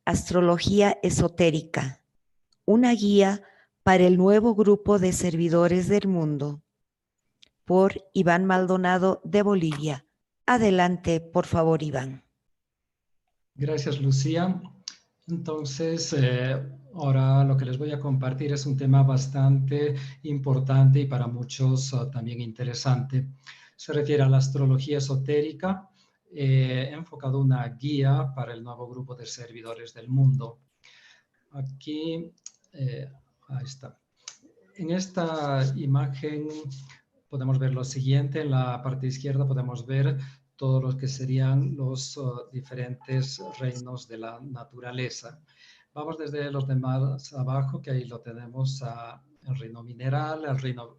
Astrología esotérica, una guía para el nuevo grupo de servidores del mundo, por Iván Maldonado de Bolivia. Adelante, por favor, Iván. Gracias, Lucía. Entonces, ahora lo que les voy a compartir es un tema bastante importante y para muchos también interesante. Se refiere a la astrología esotérica, enfocado en una guía para el nuevo grupo de servidores del mundo. Aquí, ahí está. En esta imagen podemos ver lo siguiente. En la parte izquierda podemos ver todos los que serían los diferentes reinos de la naturaleza. Vamos desde los de más abajo, que ahí lo tenemos el reino mineral, el reino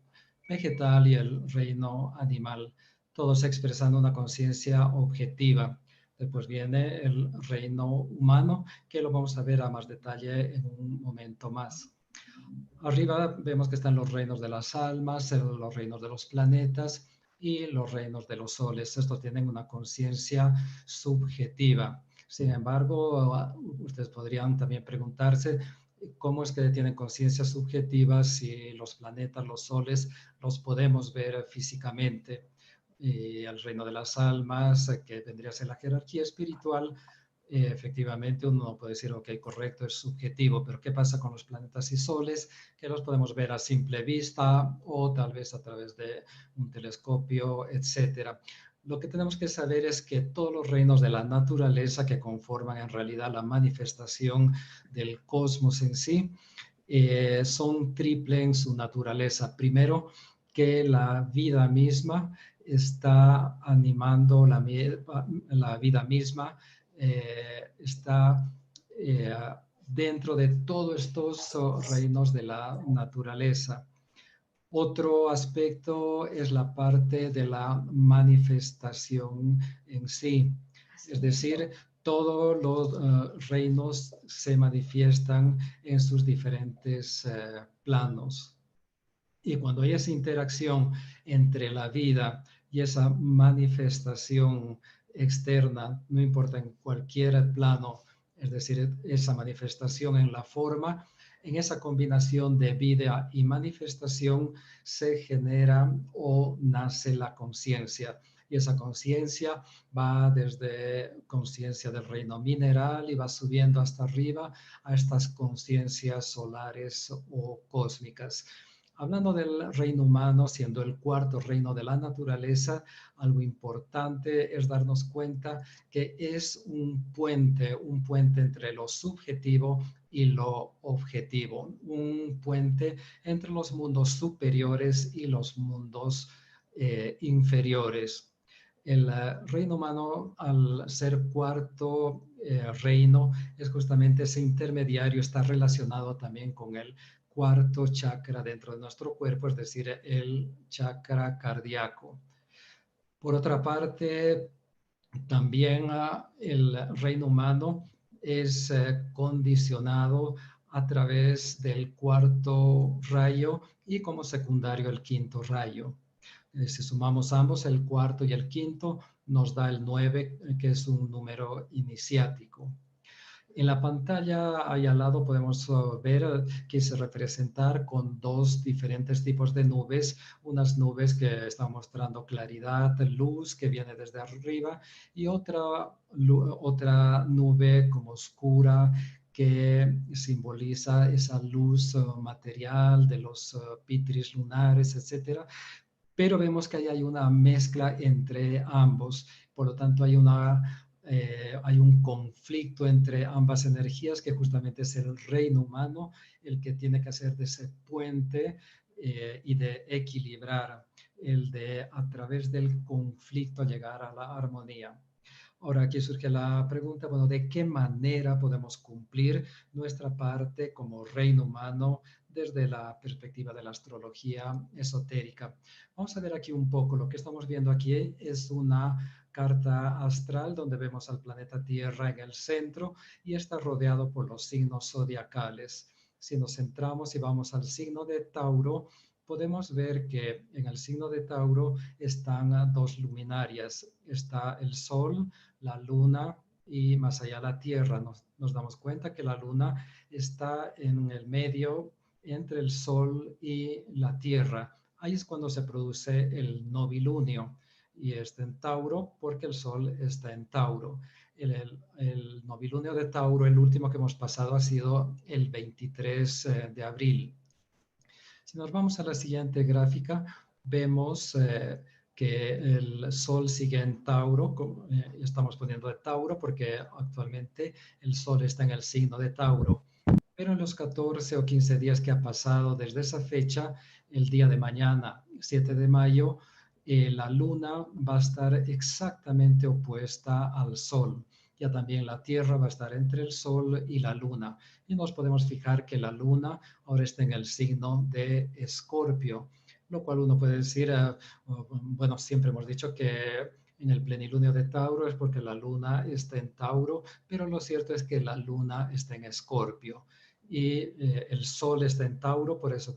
vegetal y el reino animal, todos expresando una conciencia objetiva. Después viene el reino humano, que lo vamos a ver a más detalle en un momento más. Arriba vemos que están los reinos de las almas, los reinos de los planetas y los reinos de los soles. Estos tienen una conciencia subjetiva. Sin embargo, ustedes podrían también preguntarse cómo es que tienen conciencia subjetiva si los planetas, los soles, los podemos ver físicamente. Y el reino de las almas, que vendría a ser la jerarquía espiritual, efectivamente uno puede decir, ok, correcto, es subjetivo, pero ¿qué pasa con los planetas y soles? Que los podemos ver a simple vista o tal vez a través de un telescopio, etcétera. Lo que tenemos que saber es que todos los reinos de la naturaleza que conforman en realidad la manifestación del cosmos en sí, son triple en su naturaleza. Primero, que la vida misma está animando la vida misma, está dentro de todos estos reinos de la naturaleza. Otro aspecto es la parte de la manifestación en sí, es decir, todos los reinos se manifiestan en sus diferentes planos. Y cuando hay esa interacción entre la vida y esa manifestación externa, no importa en cualquier plano, es decir, esa manifestación en la forma, en esa combinación de vida y manifestación se genera o nace la conciencia. Y esa conciencia va desde conciencia del reino mineral y va subiendo hasta arriba a estas conciencias solares o cósmicas. Hablando del reino humano, siendo el cuarto reino de la naturaleza, algo importante es darnos cuenta que es un puente entre lo subjetivo y lo objetivo, un puente entre los mundos superiores y los mundos inferiores. El reino humano, al ser cuarto reino, es justamente ese intermediario, está relacionado también con el cuarto chakra dentro de nuestro cuerpo, es decir, el chakra cardíaco. Por otra parte, también el reino humano es condicionado a través del cuarto rayo y como secundario el quinto rayo. Si sumamos ambos, el cuarto y el quinto, nos da el 9, que es un número iniciático. En la pantalla ahí al lado podemos ver que se representar con dos diferentes tipos de nubes, unas nubes que están mostrando claridad, luz que viene desde arriba y otra nube como oscura que simboliza esa luz material de los pitris lunares, etcétera. Pero vemos que ahí hay una mezcla entre ambos, por lo tanto hay un conflicto entre ambas energías que justamente es el reino humano el que tiene que hacer de ese puente y de equilibrar, el de a través del conflicto llegar a la armonía. Ahora aquí surge la pregunta, bueno, ¿de qué manera podemos cumplir nuestra parte como reino humano desde la perspectiva de la astrología esotérica? Vamos a ver aquí un poco, lo que estamos viendo aquí es una carta astral donde vemos al planeta Tierra en el centro y está rodeado por los signos zodiacales. Si nos centramos y vamos al signo de Tauro, podemos ver que en el signo de Tauro están dos luminarias. Está el Sol, la Luna y más allá la Tierra. Nos damos cuenta que la Luna está en el medio entre el Sol y la Tierra. Ahí es cuando se produce el novilunio y está en Tauro porque el Sol está en Tauro. El novilunio de Tauro, el último que hemos pasado, ha sido el 23 de abril. Si nos vamos a la siguiente gráfica, vemos que el Sol sigue en Tauro. Estamos poniendo de Tauro porque actualmente el Sol está en el signo de Tauro. Pero en los 14 o 15 días que ha pasado desde esa fecha, el día de mañana, 7 de mayo, la Luna va a estar exactamente opuesta al Sol. Ya también la Tierra va a estar entre el Sol y la Luna. Y nos podemos fijar que la Luna ahora está en el signo de Escorpio, lo cual uno puede decir, bueno, siempre hemos dicho que en el plenilunio de Tauro es porque la Luna está en Tauro, pero lo cierto es que la Luna está en Escorpio y el Sol está en Tauro, por eso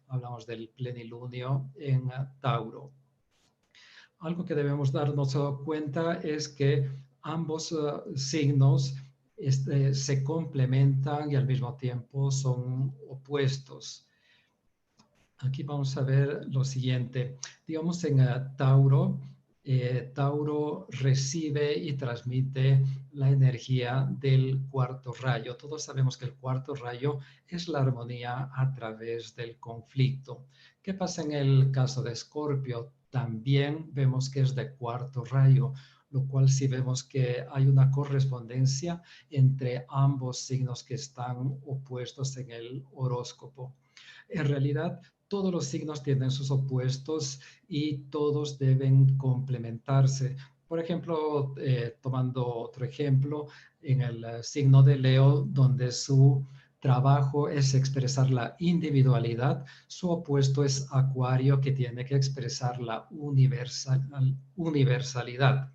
hablamos del plenilunio en Tauro. Algo que debemos darnos cuenta es que ambos signos se complementan y al mismo tiempo son opuestos. Aquí vamos a ver lo siguiente. Digamos en Tauro, Tauro recibe y transmite la energía del cuarto rayo. Todos sabemos que el cuarto rayo es la armonía a través del conflicto. ¿Qué pasa en el caso de Escorpio? También vemos que es de cuarto rayo, lo cual sí vemos que hay una correspondencia entre ambos signos que están opuestos en el horóscopo. En realidad, todos los signos tienen sus opuestos y todos deben complementarse. Por ejemplo, tomando otro ejemplo, en el signo de Leo, donde su trabajo es expresar la individualidad, su opuesto es Acuario, que tiene que expresar la universalidad.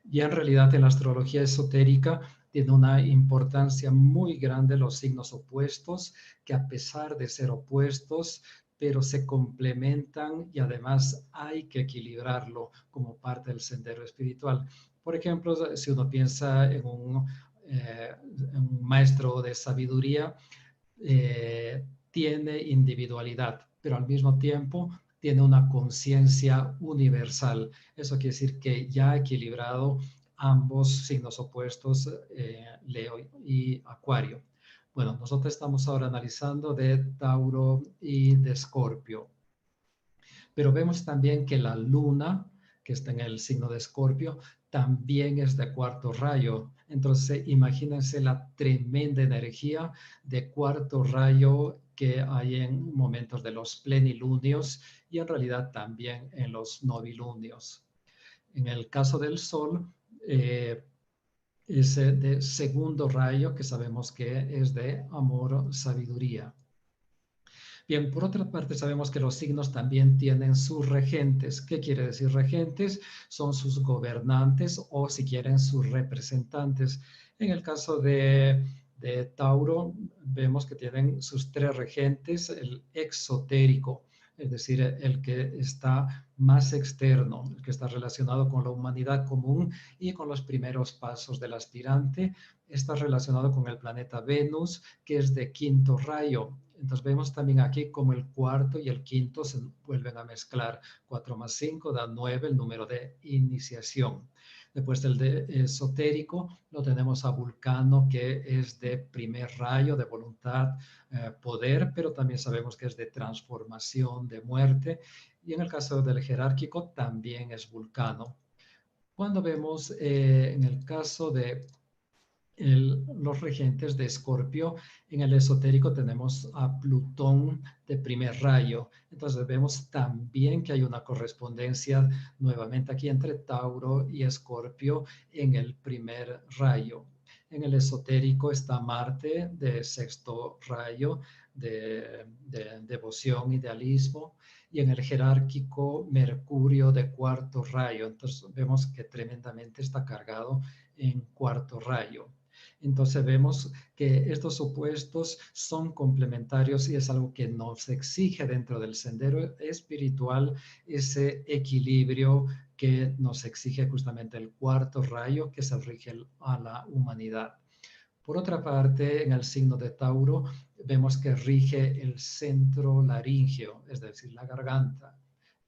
Y en realidad en la astrología esotérica tiene una importancia muy grande los signos opuestos, que a pesar de ser opuestos, pero se complementan y además hay que equilibrarlo como parte del sendero espiritual. Por ejemplo, si uno piensa en un maestro de sabiduría, tiene individualidad, pero al mismo tiempo tiene una conciencia universal. Eso quiere decir que ya ha equilibrado ambos signos opuestos, Leo y Acuario. Bueno, nosotros estamos ahora analizando de Tauro y de Escorpio, pero vemos también que la luna, que está en el signo de Escorpio, también es de cuarto rayo. Entonces, imagínense la tremenda energía de cuarto rayo que hay en momentos de los plenilunios y en realidad también en los novilunios. En el caso del Sol, es de segundo rayo, que sabemos que es de amor, sabiduría. Bien, por otra parte sabemos que los signos también tienen sus regentes. ¿Qué quiere decir regentes? Son sus gobernantes o, si quieren, sus representantes. En el caso de Tauro, vemos que tienen sus tres regentes: el exotérico, es decir, el que está más externo, el que está relacionado con la humanidad común y con los primeros pasos del aspirante. Está relacionado con el planeta Venus, que es de quinto rayo. Entonces vemos también aquí como el cuarto y el quinto se vuelven a mezclar. 4 más 5 da 9, el número de iniciación. Después del de esotérico lo tenemos a Vulcano, que es de primer rayo, de voluntad, poder, pero también sabemos que es de transformación, de muerte. Y en el caso del jerárquico también es Vulcano. Cuando vemos en el caso de los regentes de Escorpio, en el esotérico tenemos a Plutón de primer rayo. Entonces vemos también que hay una correspondencia nuevamente aquí entre Tauro y Escorpio en el primer rayo. En el esotérico está Marte de sexto rayo, de devoción, idealismo, y en el jerárquico Mercurio de cuarto rayo. Entonces vemos que tremendamente está cargado en cuarto rayo. Entonces vemos que estos opuestos son complementarios y es algo que nos exige dentro del sendero espiritual, ese equilibrio que nos exige justamente el cuarto rayo que se rige a la humanidad. Por otra parte, en el signo de Tauro vemos que rige el centro laríngeo, es decir, la garganta.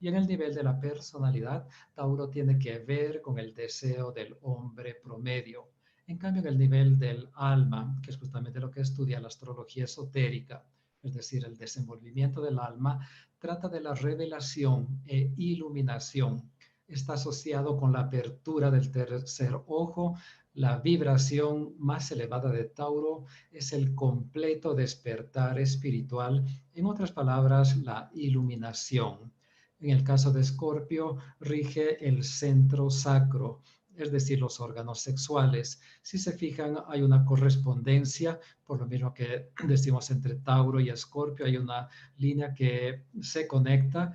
Y en el nivel de la personalidad, Tauro tiene que ver con el deseo del hombre promedio. En cambio, en el nivel del alma, que es justamente lo que estudia la astrología esotérica, es decir, el desenvolvimiento del alma, trata de la revelación e iluminación. Está asociado con la apertura del tercer ojo. La vibración más elevada de Tauro es el completo despertar espiritual, en otras palabras, la iluminación. En el caso de Escorpio, rige el centro sacro, es decir, los órganos sexuales. Si se fijan, hay una correspondencia, por lo mismo que decimos entre Tauro y Escorpio, hay una línea que se conecta,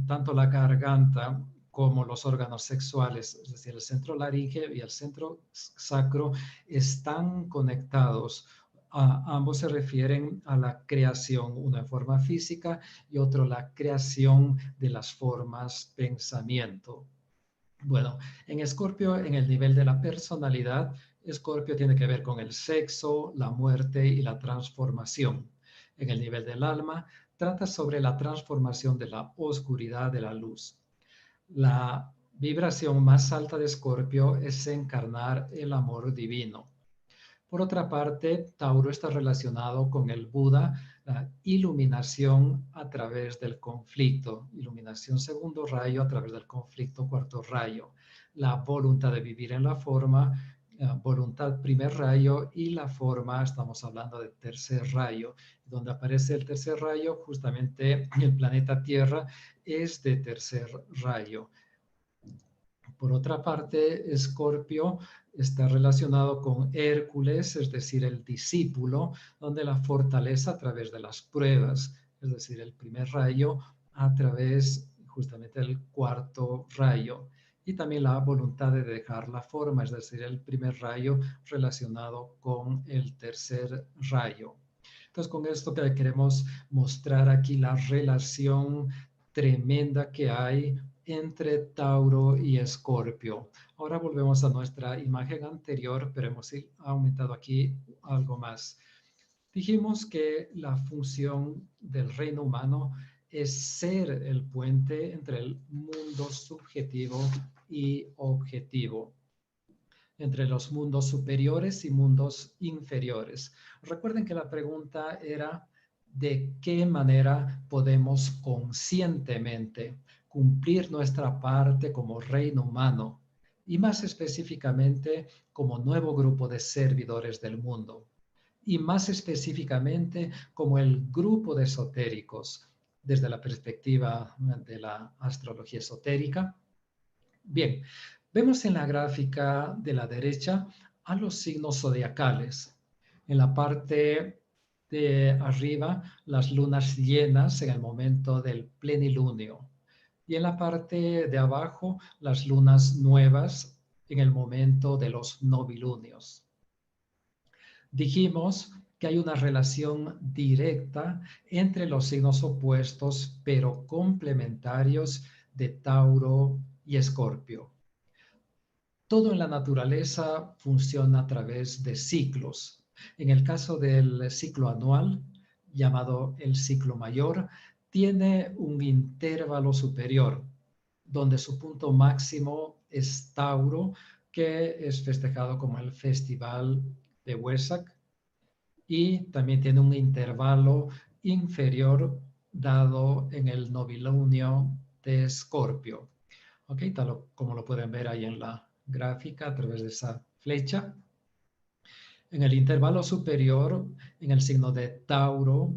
tanto la garganta como los órganos sexuales, es decir, el centro laríngeo y el centro sacro están conectados. Ambos se refieren a la creación, uno en forma física y otro la creación de las formas pensamiento. Bueno, en Escorpio, en el nivel de la personalidad, Escorpio tiene que ver con el sexo, la muerte y la transformación. En el nivel del alma, trata sobre la transformación de la oscuridad de la luz. La vibración más alta de Escorpio es encarnar el amor divino. Por otra parte, Tauro está relacionado con el Buda, la iluminación a través del conflicto, iluminación segundo rayo a través del conflicto cuarto rayo, la voluntad de vivir en la forma, voluntad primer rayo y la forma, estamos hablando de tercer rayo, donde aparece el tercer rayo, justamente el planeta Tierra es de tercer rayo. Por otra parte, Escorpio está relacionado con Hércules, es decir, el discípulo, donde la fortaleza a través de las pruebas, es decir, el primer rayo a través justamente del cuarto rayo. Y también la voluntad de dejar la forma, es decir, el primer rayo relacionado con el tercer rayo. Entonces, con esto que queremos mostrar aquí la relación tremenda que hay entre Tauro y Escorpio. Ahora volvemos a nuestra imagen anterior, pero hemos aumentado aquí algo más. Dijimos que la función del reino humano es ser el puente entre el mundo subjetivo y objetivo, entre los mundos superiores y mundos inferiores. Recuerden que la pregunta era de qué manera podemos conscientemente cumplir nuestra parte como reino humano y más específicamente como nuevo grupo de servidores del mundo y más específicamente como el grupo de esotéricos desde la perspectiva de la astrología esotérica. Bien, vemos en la gráfica de la derecha a los signos zodiacales. En la parte de arriba, las lunas llenas en el momento del plenilunio. Y en la parte de abajo, las lunas nuevas en el momento de los novilunios. Dijimos que hay una relación directa entre los signos opuestos, pero complementarios de Tauro y Escorpio. Todo en la naturaleza funciona a través de ciclos. En el caso del ciclo anual, llamado el ciclo mayor, tiene un intervalo superior, donde su punto máximo es Tauro, que es festejado como el Festival de Wesak, y también tiene un intervalo inferior dado en el novilunio de Escorpio. ¿Ok? Tal como lo pueden ver ahí en la gráfica a través de esa flecha. En el intervalo superior, en el signo de Tauro,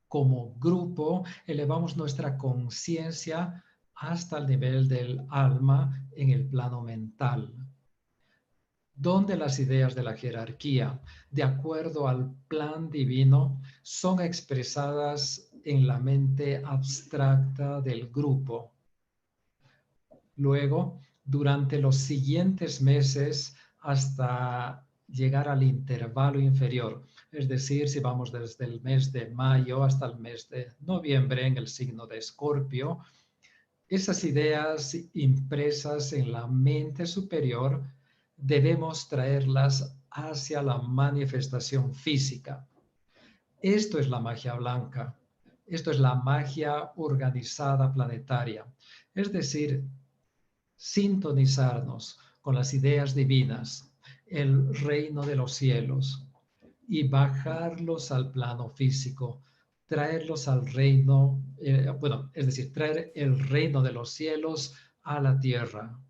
como grupo, elevamos nuestra conciencia hasta el nivel del alma en el plano mental, donde las ideas de la jerarquía, de acuerdo al plan divino, son expresadas en la mente abstracta del grupo. Luego, durante los siguientes meses, hasta llegar al intervalo inferior, es decir, si vamos desde el mes de mayo hasta el mes de noviembre en el signo de Escorpio, esas ideas impresas en la mente superior debemos traerlas hacia la manifestación física. Esto es la magia blanca. Esto es la magia organizada planetaria. Es decir, sintonizarnos con las ideas divinas, el reino de los cielos, y bajarlos al plano físico, traerlos al reino, es decir, traer el reino de los cielos a la tierra.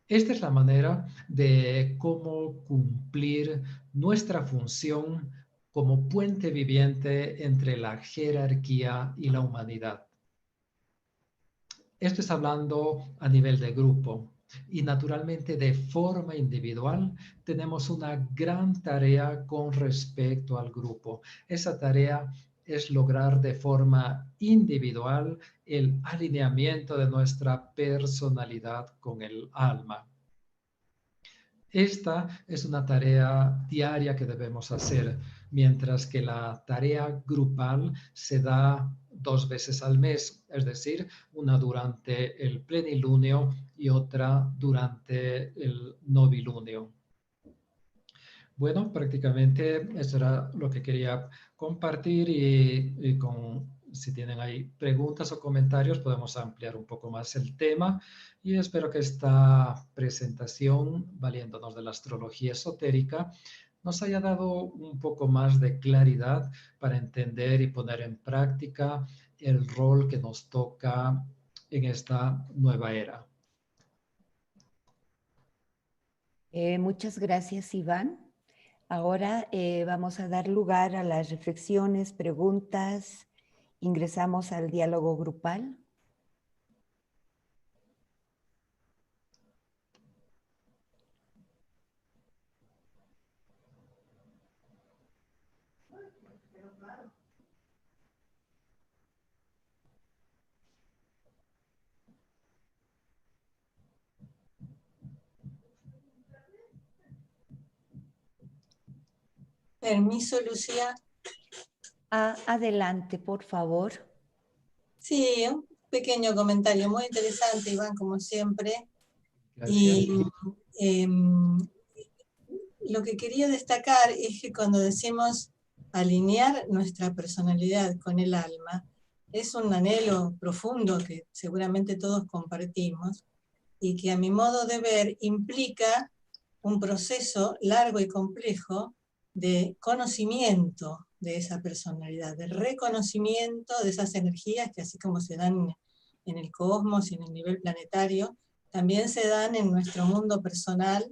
Esta es la manera de cómo cumplir nuestra función como puente viviente entre la jerarquía y la humanidad. Esto es hablando a nivel de grupo y naturalmente de forma individual tenemos una gran tarea con respecto al grupo. Esa tarea es lograr de forma individual el alineamiento de nuestra personalidad con el alma. Esta es una tarea diaria que debemos hacer, mientras que la tarea grupal se da 2 veces al mes, es decir, una durante el plenilunio y otra durante el novilunio. Bueno, prácticamente eso era lo que quería compartir y si tienen ahí preguntas o comentarios podemos ampliar un poco más el tema y espero que esta presentación, valiéndonos de la astrología esotérica, nos haya dado un poco más de claridad para entender y poner en práctica el rol que nos toca en esta nueva era. Muchas gracias, Iván. Ahora vamos a dar lugar a las reflexiones, preguntas. Ingresamos al diálogo grupal. Permiso, Lucía. Adelante, por favor. Sí, un pequeño comentario, muy interesante, Iván, como siempre. Gracias. Y lo que quería destacar es que cuando decimos alinear nuestra personalidad con el alma, es un anhelo profundo que seguramente todos compartimos y que a mi modo de ver implica un proceso largo y complejo de conocimiento de esa personalidad, de reconocimiento de esas energías que así como se dan en el cosmos y en el nivel planetario, también se dan en nuestro mundo personal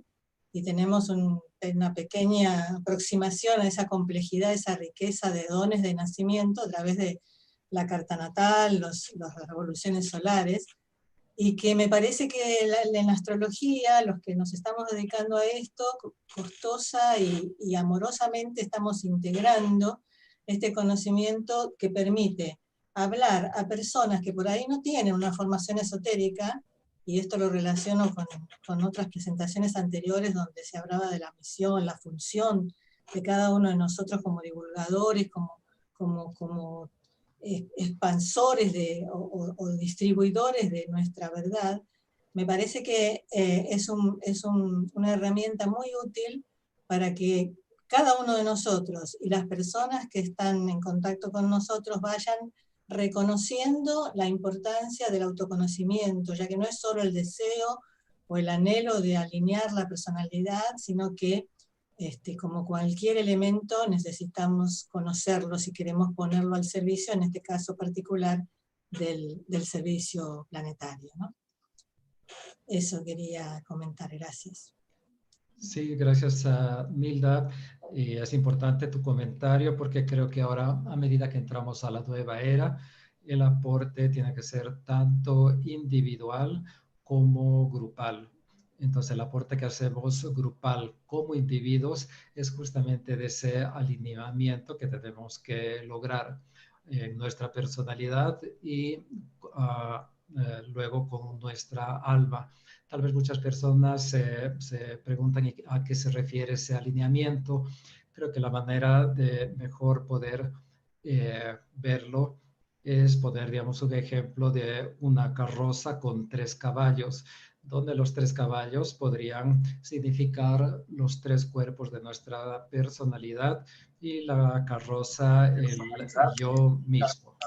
y tenemos una pequeña aproximación a esa complejidad, esa riqueza de dones de nacimiento a través de la carta natal, las revoluciones solares, y que me parece que en la astrología, los que nos estamos dedicando a esto, costosa y amorosamente estamos integrando este conocimiento que permite hablar a personas que por ahí no tienen una formación esotérica, y esto lo relaciono con otras presentaciones anteriores donde se hablaba de la misión, la función de cada uno de nosotros como divulgadores, como expansores o distribuidores de nuestra verdad. Me parece que es una herramienta muy útil para que cada uno de nosotros y las personas que están en contacto con nosotros vayan reconociendo la importancia del autoconocimiento, ya que no es solo el deseo o el anhelo de alinear la personalidad, sino que como cualquier elemento necesitamos conocerlo si queremos ponerlo al servicio, en este caso particular, del servicio planetario, ¿no? Eso quería comentar, gracias. Sí, gracias a Milda. Y es importante tu comentario porque creo que ahora, a medida que entramos a la nueva era, el aporte tiene que ser tanto individual como grupal. Entonces, el aporte que hacemos grupal como individuos es justamente de ese alineamiento que tenemos que lograr en nuestra personalidad y luego con nuestra alma. Tal vez muchas personas se preguntan a qué se refiere ese alineamiento. Creo que la manera de mejor poder verlo es poner, digamos, un ejemplo de una carroza con 3 caballos, donde los 3 caballos podrían significar los 3 cuerpos de nuestra personalidad y la carroza el yo mismo.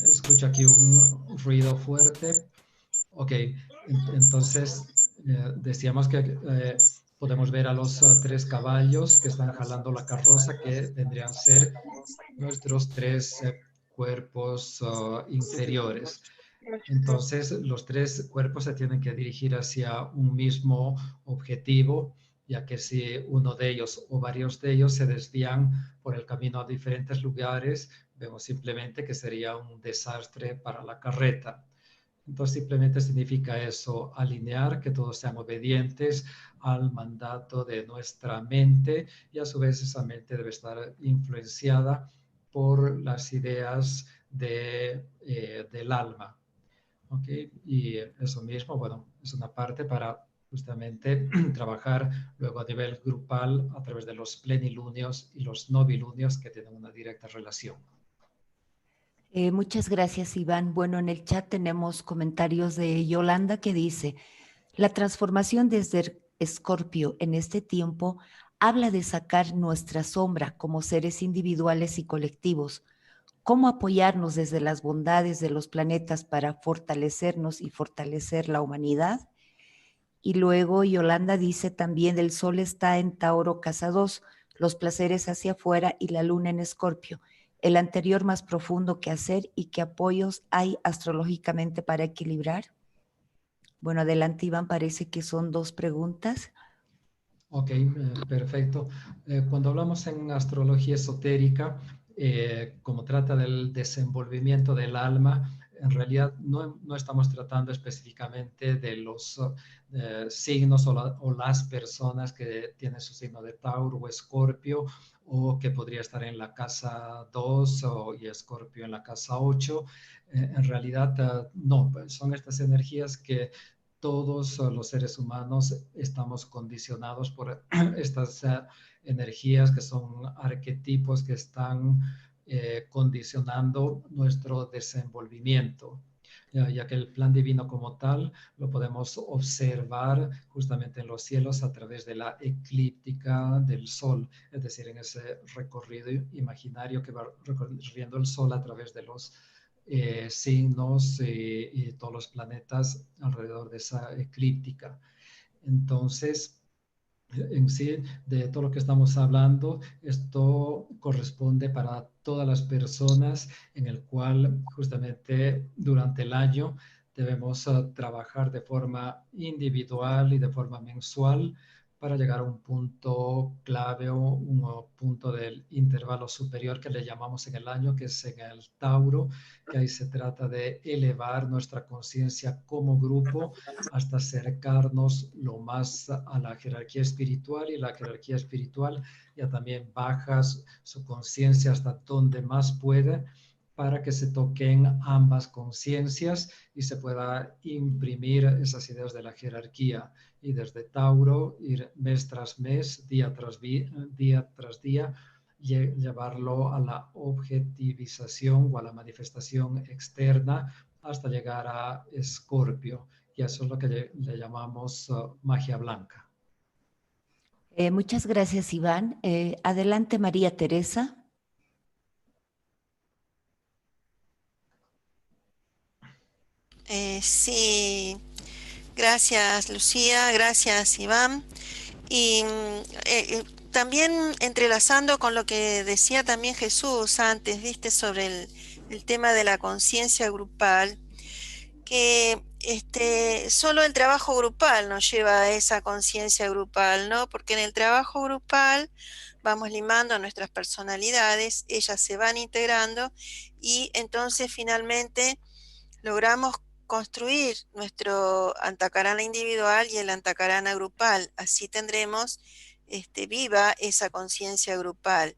Escucho aquí un ruido fuerte. Ok, entonces decíamos que podemos ver a los 3 caballos que están jalando la carroza, que vendrían a ser nuestros 3 cuerpos inferiores. Entonces, los 3 cuerpos se tienen que dirigir hacia un mismo objetivo, ya que si uno de ellos o varios de ellos se desvían por el camino a diferentes lugares, vemos simplemente que sería un desastre para la carreta. Entonces simplemente significa eso, alinear, que todos sean obedientes al mandato de nuestra mente y a su vez esa mente debe estar influenciada por las ideas del alma. ¿Okay? Y eso mismo, bueno, es una parte para justamente trabajar luego a nivel grupal a través de los plenilunios y los novilunios que tienen una directa relación. Muchas gracias, Iván. Bueno, en el chat tenemos comentarios de Yolanda que dice, la transformación desde Escorpio en este tiempo habla de sacar nuestra sombra como seres individuales y colectivos. ¿Cómo apoyarnos desde las bondades de los planetas para fortalecernos y fortalecer la humanidad? Y luego Yolanda dice también, el Sol está en Tauro casa 2, los placeres hacia afuera y la Luna en Escorpio. El anterior más profundo que hacer y qué apoyos hay astrológicamente para equilibrar. Bueno, adelante Iván, parece que son 2 preguntas. Ok, perfecto. Cuando hablamos en astrología esotérica, como trata del desenvolvimiento del alma, en realidad no estamos tratando específicamente de los signos o las personas que tienen su signo de Tauro o Escorpio, o que podría estar en la casa 2 y Escorpio en la casa 8. En realidad, no, son estas energías que todos los seres humanos estamos condicionados por estas energías que son arquetipos que están condicionando nuestro desenvolvimiento, ya que el plan divino como tal lo podemos observar justamente en los cielos a través de la eclíptica del Sol, es decir, en ese recorrido imaginario que va recorriendo el Sol a través de los signos y todos los planetas alrededor de esa eclíptica. Entonces, en sí, de todo lo que estamos hablando, esto corresponde para todas las personas, en el cual justamente durante el año debemos trabajar de forma individual y de forma mensual para llegar a un punto clave o un punto del intervalo superior que le llamamos en el año, que es en el Tauro, que ahí se trata de elevar nuestra conciencia como grupo hasta acercarnos lo más a la jerarquía espiritual, y la jerarquía espiritual ya también baja su conciencia hasta donde más puede, para que se toquen ambas conciencias y se pueda imprimir esas ideas de la jerarquía. Y desde Tauro, ir mes tras mes, día tras día, llevarlo a la objetivización o a la manifestación externa hasta llegar a Escorpio. Y eso es lo que le llamamos magia blanca. Muchas gracias, Iván. Adelante, María Teresa. Sí, gracias Lucía, gracias Iván. Y también entrelazando con lo que decía también Jesús antes, viste, sobre el tema de la conciencia grupal, que solo el trabajo grupal nos lleva a esa conciencia grupal, ¿no? Porque en el trabajo grupal vamos limando nuestras personalidades, ellas se van integrando y entonces finalmente logramos construir nuestro antakarana individual y el antakarana grupal. Así tendremos viva esa conciencia grupal.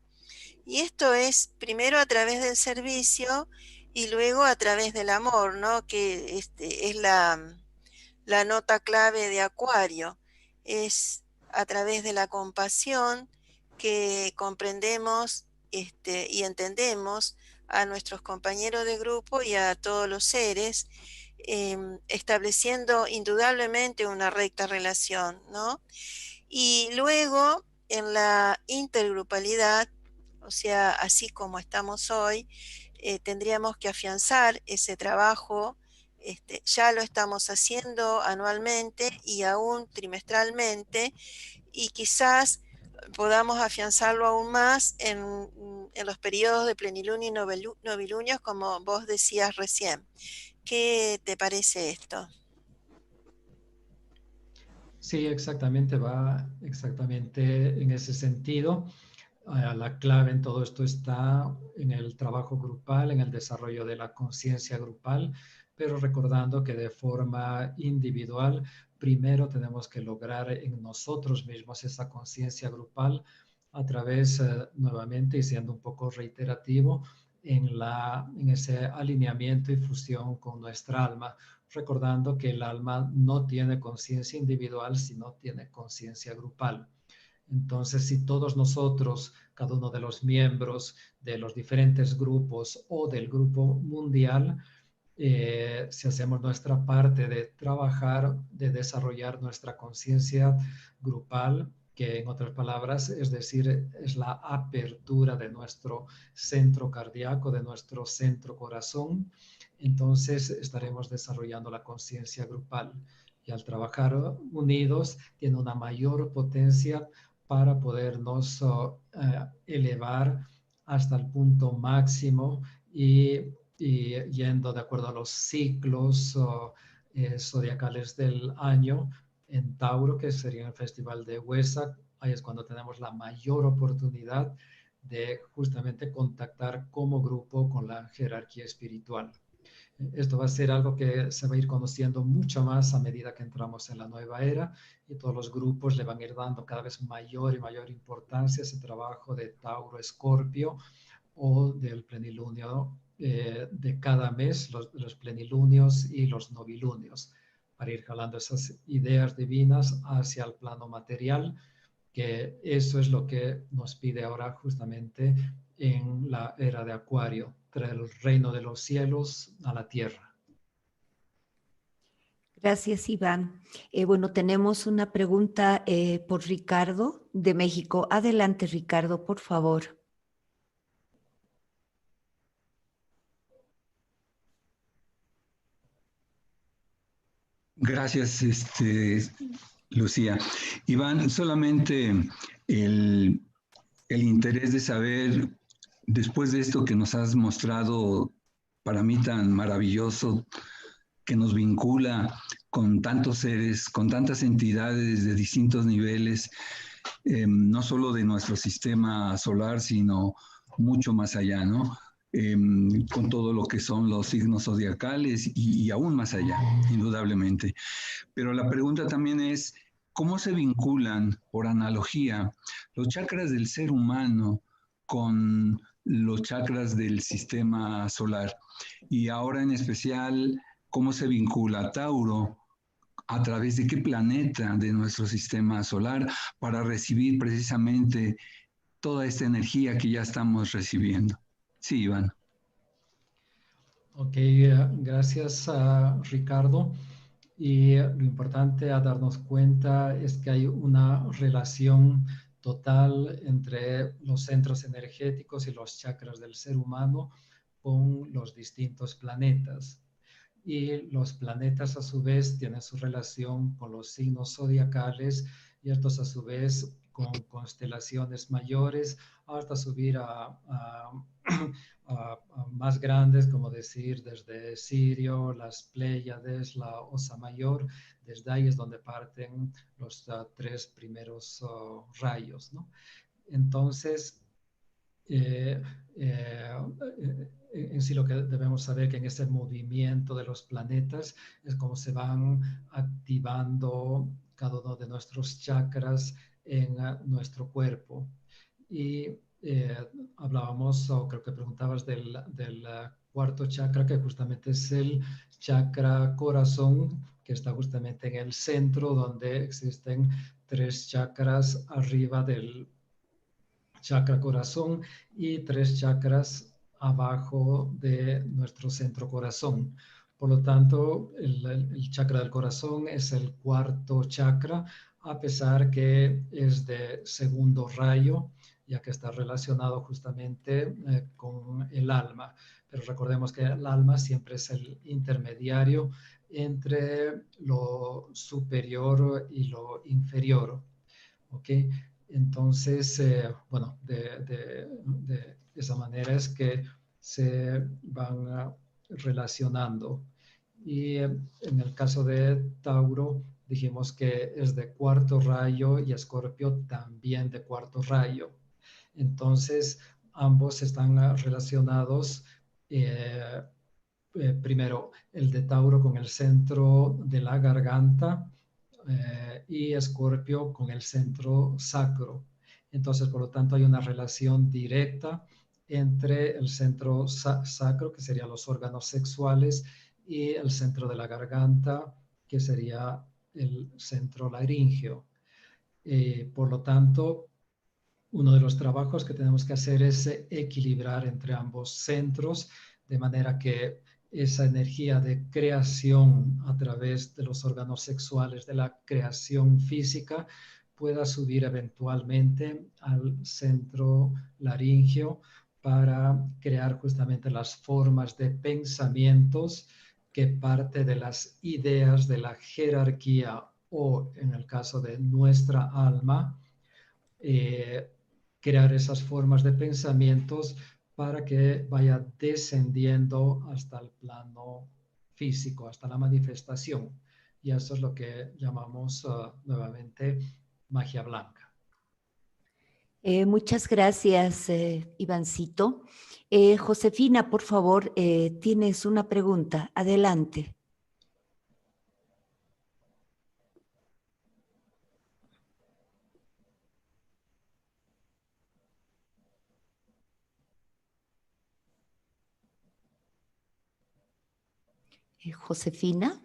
Y esto es primero a través del servicio y luego a través del amor, ¿no? Que es la nota clave de Acuario. Es a través de la compasión que comprendemos y entendemos a nuestros compañeros de grupo y a todos los seres, estableciendo indudablemente una recta relación, ¿no? Y luego, en la intergrupalidad, o sea, así como estamos hoy, tendríamos que afianzar ese trabajo. Ya lo estamos haciendo anualmente y aún trimestralmente, y quizás podamos afianzarlo aún más en los periodos de plenilunio y novilunios, como vos decías recién. ¿Qué te parece esto? Sí, exactamente, va exactamente en ese sentido. La clave en todo esto está en el trabajo grupal, en el desarrollo de la conciencia grupal, pero recordando que de forma individual, primero tenemos que lograr en nosotros mismos esa conciencia grupal a través, nuevamente, y siendo un poco reiterativo, en ese alineamiento y fusión con nuestra alma, recordando que el alma no tiene conciencia individual, sino tiene conciencia grupal. Entonces, si todos nosotros, cada uno de los miembros de los diferentes grupos o del grupo mundial, si hacemos nuestra parte de trabajar, de desarrollar nuestra conciencia grupal, que en otras palabras, es decir, es la apertura de nuestro centro cardíaco, de nuestro centro corazón, entonces estaremos desarrollando la conciencia grupal. Y al trabajar unidos, tiene una mayor potencia para podernos elevar hasta el punto máximo y yendo de acuerdo a los ciclos zodiacales del año. En Tauro, que sería el festival de Wesak, ahí es cuando tenemos la mayor oportunidad de justamente contactar como grupo con la jerarquía espiritual. Esto va a ser algo que se va a ir conociendo mucho más a medida que entramos en la nueva era, y todos los grupos le van a ir dando cada vez mayor y mayor importancia a ese trabajo de Tauro-Escorpio o del plenilunio de cada mes, los plenilunios y los novilunios, para ir jalando esas ideas divinas hacia el plano material, que eso es lo que nos pide ahora justamente en la era de Acuario, traer el reino de los cielos a la tierra. Gracias, Iván. Bueno, tenemos una pregunta por Ricardo de México. Adelante, Ricardo, por favor. Gracias, Lucía. Iván, solamente el interés de saber, después de esto que nos has mostrado, para mí tan maravilloso, que nos vincula con tantos seres, con tantas entidades de distintos niveles, no solo de nuestro sistema solar, sino mucho más allá, ¿no? Con todo lo que son los signos zodiacales y aún más allá, indudablemente. Pero la pregunta también es, ¿cómo se vinculan, por analogía, los chakras del ser humano con los chakras del sistema solar? Y ahora en especial, ¿cómo se vincula Tauro a través de qué planeta de nuestro sistema solar para recibir precisamente toda esta energía que ya estamos recibiendo? Sí, Iván. Ok, gracias Ricardo. Y lo importante a darnos cuenta es que hay una relación total entre los centros energéticos y los chakras del ser humano con los distintos planetas. Y los planetas a su vez tienen su relación con los signos zodiacales, y estos a su vez con constelaciones mayores, hasta subir a más grandes, como decir, desde Sirio, las Pléyades, la Osa Mayor. Desde ahí es donde parten los tres primeros rayos, ¿no? Entonces, en sí lo que debemos saber que en ese movimiento de los planetas es como se van activando cada uno de nuestros chakras en nuestro cuerpo. Y hablábamos, o creo que preguntabas del cuarto chakra, que justamente es el chakra corazón, que está justamente en el centro, donde existen tres chakras arriba del chakra corazón y 3 chakras abajo de nuestro centro corazón. Por lo tanto, el chakra del corazón es el 4º chakra, a pesar que es de segundo rayo, ya que está relacionado justamente con el alma. Pero recordemos que el alma siempre es el intermediario entre lo superior y lo inferior. ¿Ok? Entonces, bueno, de esa manera es que se van relacionando. Y en el caso de Tauro, dijimos que es de 4º rayo y Escorpio también de 4º rayo. Entonces, ambos están relacionados, primero el de Tauro con el centro de la garganta, y Escorpio con el centro sacro. Entonces, por lo tanto, hay una relación directa entre el centro sacro, que serían los órganos sexuales, y el centro de la garganta, que sería el centro laríngeo. Por lo tanto, uno de los trabajos que tenemos que hacer es equilibrar entre ambos centros, de manera que esa energía de creación a través de los órganos sexuales, de la creación física, pueda subir eventualmente al centro laríngeo para crear justamente las formas de pensamientos que parte de las ideas de la jerarquía o, en el caso de nuestra alma, crear esas formas de pensamientos para que vaya descendiendo hasta el plano físico, hasta la manifestación. Y eso es lo que llamamos nuevamente magia blanca. Muchas gracias, Ivancito. Josefina, por favor, tienes una pregunta. Adelante. Josefina.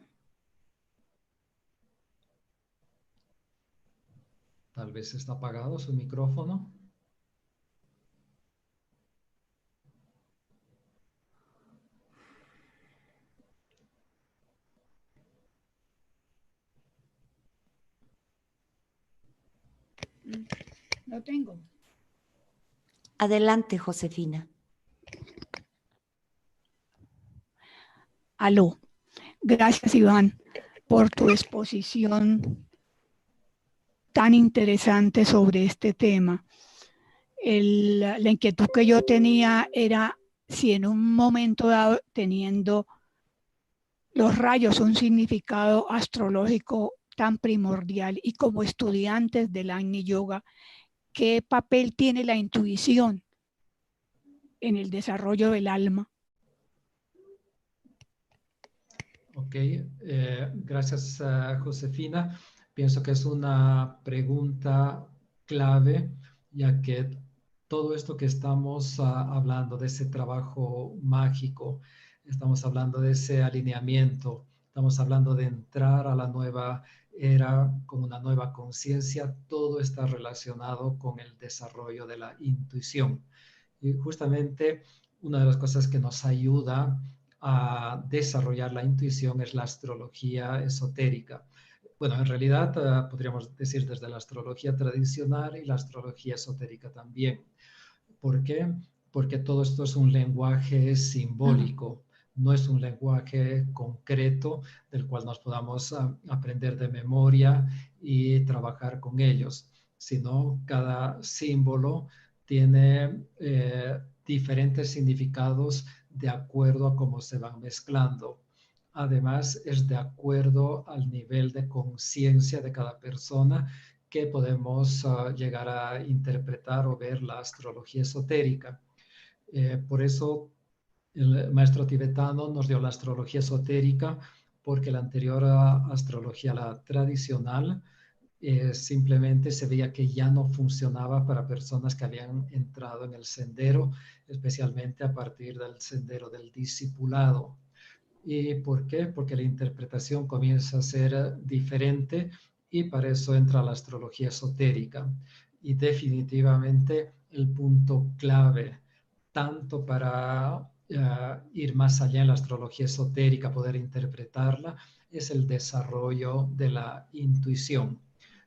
Tal vez está apagado su micrófono. Lo tengo. Adelante, Josefina. Aló. Gracias, Iván, por tu exposición tan interesante sobre este tema. La inquietud que yo tenía era si en un momento dado, teniendo los rayos un significado astrológico tan primordial y como estudiantes del Agni Yoga, ¿qué papel tiene la intuición en el desarrollo del alma? Ok, gracias, Josefina. Pienso que es una pregunta clave, ya que todo esto que estamos hablando de ese trabajo mágico, estamos hablando de ese alineamiento, estamos hablando de entrar a la nueva era con una nueva conciencia, todo está relacionado con el desarrollo de la intuición. Y justamente una de las cosas que nos ayuda a desarrollar la intuición es la astrología esotérica. Bueno, en realidad podríamos decir desde la astrología tradicional y la astrología esotérica también. ¿Por qué? Porque todo esto es un lenguaje simbólico, no es un lenguaje concreto del cual nos podamos aprender de memoria y trabajar con ellos, sino cada símbolo tiene diferentes significados de acuerdo a cómo se van mezclando. Además, es de acuerdo al nivel de conciencia de cada persona que podemos llegar a interpretar o ver la astrología esotérica. Por eso el maestro tibetano nos dio la astrología esotérica, porque la anterior astrología, la tradicional, simplemente se veía que ya no funcionaba para personas que habían entrado en el sendero, especialmente a partir del sendero del discipulado. ¿Y por qué? Porque la interpretación comienza a ser diferente y para eso entra la astrología esotérica. y definitivamente el punto clave, tanto para ir más allá en la astrología esotérica, poder interpretarla, es el desarrollo de la intuición.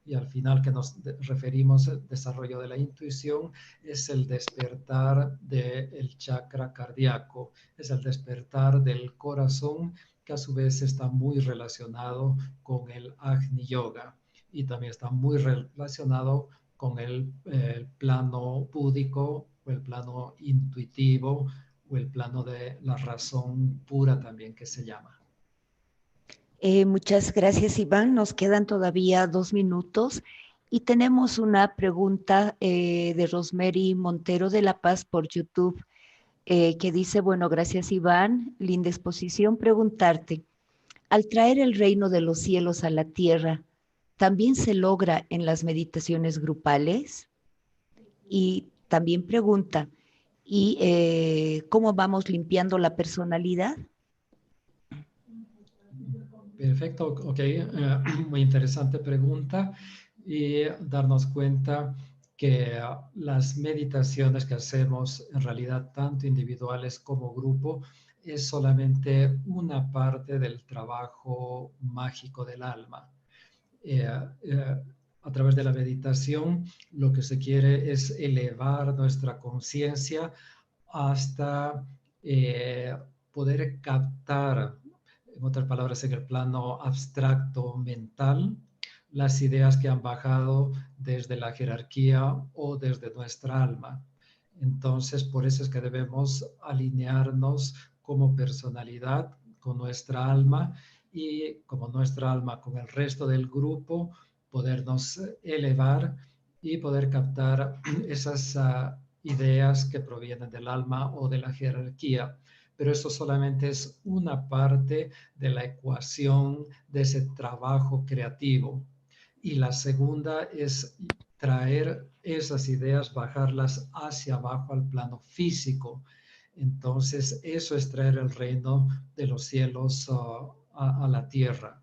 Y al final que nos referimos al desarrollo de la intuición es el despertar del chakra cardíaco, es el despertar del corazón, que a su vez está muy relacionado con el Agni Yoga y también está muy relacionado con el plano búdico o el plano intuitivo o el plano de la razón pura también que se llama. Muchas gracias, Iván. Nos quedan todavía 2 minutos y tenemos una pregunta de Rosemary Montero de La Paz por YouTube que dice, bueno, gracias, Iván, linda exposición. Preguntarte, al traer el reino de los cielos a la tierra, ¿también se logra en las meditaciones grupales? Y también pregunta, ¿y cómo vamos limpiando la personalidad? Perfecto, ok, muy interesante pregunta y darnos cuenta que las meditaciones que hacemos en realidad tanto individuales como grupo es solamente una parte del trabajo mágico del alma. A través de la meditación lo que se quiere es elevar nuestra conciencia hasta poder captar, en otras palabras, en el plano abstracto mental, las ideas que han bajado desde la jerarquía o desde nuestra alma. Entonces, por eso es que debemos alinearnos como personalidad con nuestra alma y como nuestra alma con el resto del grupo, podernos elevar y poder captar esas ideas que provienen del alma o de la jerarquía. Pero eso solamente es una parte de la ecuación de ese trabajo creativo. Y la segunda es traer esas ideas, bajarlas hacia abajo al plano físico. Entonces, eso es traer el reino de los cielos a la tierra.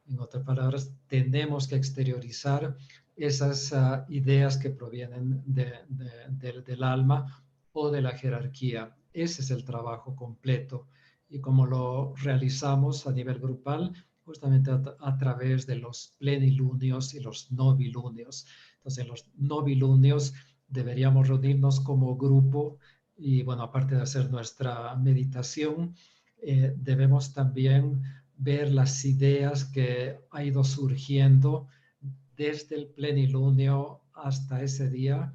En otras palabras, tenemos que exteriorizar esas ideas que provienen del alma o de la jerarquía. Ese es el trabajo completo. Y como lo realizamos a nivel grupal, justamente a través de los plenilunios y los novilunios. Entonces, en los novilunios deberíamos reunirnos como grupo y, bueno, aparte de hacer nuestra meditación, debemos también ver las ideas que ha ido surgiendo desde el plenilunio hasta ese día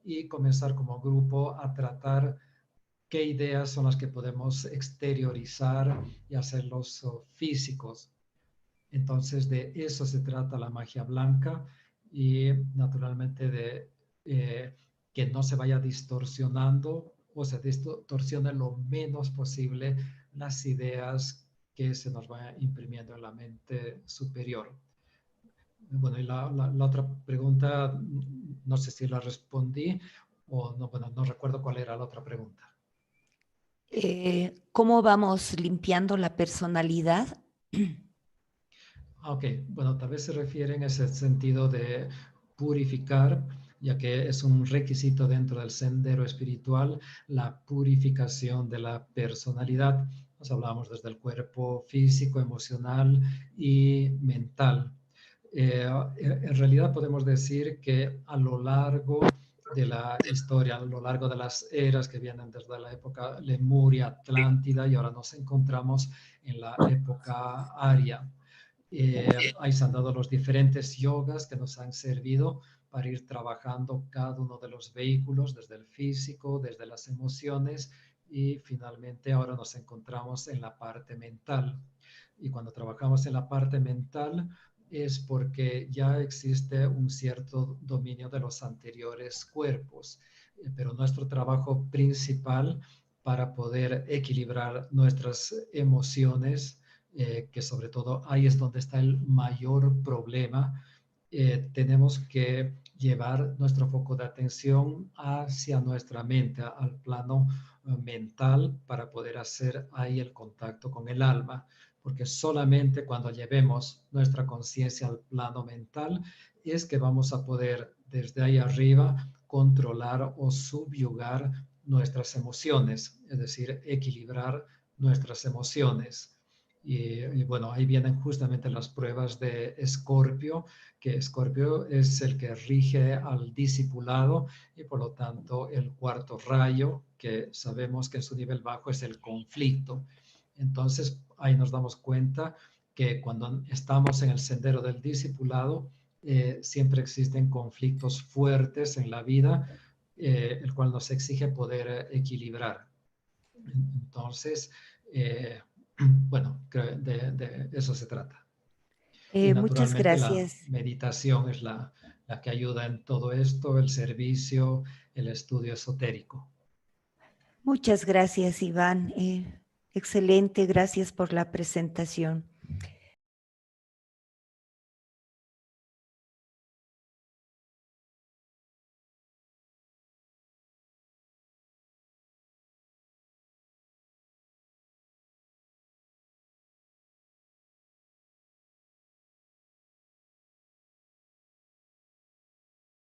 y comenzar como grupo a tratar qué ideas son las que podemos exteriorizar y hacerlos físicos. Entonces, de eso se trata la magia blanca y naturalmente de que no se vaya distorsionando o se distorsione lo menos posible las ideas que se nos vayan imprimiendo en la mente superior. Bueno, y la otra pregunta, no sé si la respondí o no, bueno, no recuerdo cuál era la otra pregunta. ¿Cómo vamos limpiando la personalidad? Ok, bueno, tal vez se refiere en ese sentido de purificar, ya que es un requisito dentro del sendero espiritual, la purificación de la personalidad. Nos hablamos desde el cuerpo físico, emocional y mental. En realidad podemos decir que a lo largo de la historia, a lo largo de las eras que vienen desde la época Lemuria, Atlántida, y ahora nos encontramos en la época Aria. Ahí se han dado los diferentes yogas que nos han servido para ir trabajando cada uno de los vehículos, desde el físico, desde las emociones, y finalmente ahora nos encontramos en la parte mental. Y cuando trabajamos en la parte mental es porque ya existe un cierto dominio de los anteriores cuerpos, pero nuestro trabajo principal para poder equilibrar nuestras emociones, que sobre todo ahí es donde está el mayor problema, tenemos que llevar nuestro foco de atención hacia nuestra mente, al plano mental, para poder hacer ahí el contacto con el alma, porque solamente cuando llevemos nuestra conciencia al plano mental es que vamos a poder desde ahí arriba controlar o subyugar nuestras emociones, es decir, equilibrar nuestras emociones. Y bueno, ahí vienen justamente las pruebas de Escorpio, que Escorpio es el que rige al discipulado y por lo tanto el cuarto rayo, que sabemos que en su nivel bajo es el conflicto. Entonces ahí nos damos cuenta que cuando estamos en el sendero del discipulado, siempre existen conflictos fuertes en la vida, el cual nos exige poder equilibrar. Entonces, bueno, creo de eso se trata. Y Muchas naturalmente la gracias. meditación es la que ayuda en todo esto, el servicio, el estudio esotérico. Muchas gracias, Iván. Excelente, gracias por la presentación.